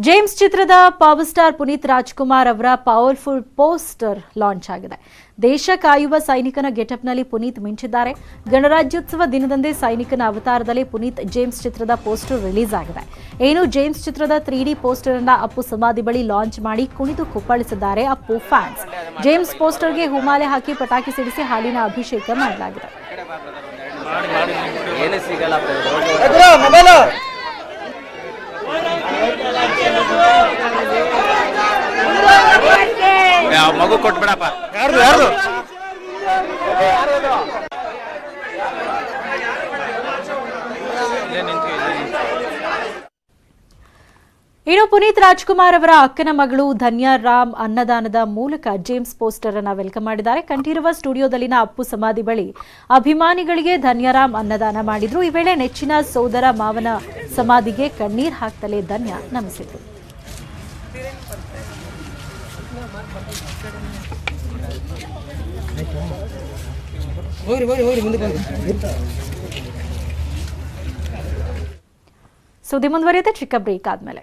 James ಚಿತ್ರದ power star Puneeth Rajkumar ಅವರ powerful poster launch ಆಗಿದೆ. ದೇಶ ಕಾಯುವ ಸೈನಿಕನ ಗೆಟಪ್ನಲ್ಲಿ ಪುನೀತ್ ಮಿಂಚಿದ್ದಾರೆ. ಗಣರಾಜ್ಯೋತ್ಸವ ದಿನದಂದೇ ಸೈನಿಕನ ಅವತಾರದಲ್ಲಿ ಪುನೀತ್ ಜೇಮ್ಸ್ ಚಿತ್ರದ ಪೋಸ್ಟರ್ ರಿಲೀಸ್ ಆಗಿದೆ. ಜೇಮ್ಸ್ ಚಿತ್ರದ 3D ಪೋಸ್ಟರ್ ಅನ್ನ ಅಪ್ಪು ಸಮಾಧಿ ಬಳಿ ಲಾಂಚ್ ಮಾಡಿ ಕುಣಿದು ಕುಪ್ಪಳಿಸಿದ್ದಾರೆ ಅಪ್ಪು ಫ್ಯಾನ್ಸ್. ಜೇಮ್ಸ್ ಪೋಸ್ಟರ್ಗೆ ಹೂಮಾಲೆ ಹಾಕಿ ಪಟಾಕಿ ಸಿಡಿಸಿ ಹಾಲಿನ ಅಭಿಷೇಕ ಮಾಡಲಾಗಿದೆ. ಮಗು ಕೊಟ್ಬಿಡಪ್ಪ. ಪುನೀತ್ ರಾಜ್ಕುಮಾರ್ ಅವರ ಅಕ್ಕನ ಮಗಳು ಧನ್ಯಾ ರಾಮ್ ಅನ್ನದಾನದ ಮೂಲಕ ಜೇಮ್ಸ್ ಪೋಸ್ಟರ್ ಅನ್ನು ವೆಲ್ಕಮ್ ಮಾಡಿದ್ದಾರೆ. ಕಂಠೀರವ ಸ್ಟುಡಿಯೋದಲ್ಲಿನ ಅಪ್ಪು ಸಮಾಧಿ ಬಳಿ ಅಭಿಮಾನಿಗಳಿಗೆ ಧನ್ಯಾರಾಮ್ ಅನ್ನದಾನ ಮಾಡಿದ್ರು. ಈ ವೇಳೆ ನೆಚ್ಚಿನ ಸೋದರ ಮಾವನ ಸಮಾಧಿಗೆ ಕಣ್ಣೀರ್ ಹಾಕ್ತಲೇ ಧನ್ಯಾ ನಮಿಸಿದ್ರು. ಸುದ್ದಿ ಮುಂದುವರಿಯುತ್ತೆ ಚಿಕ್ಕ ಬ್ರೇಕ್ ಆದ್ಮೇಲೆ.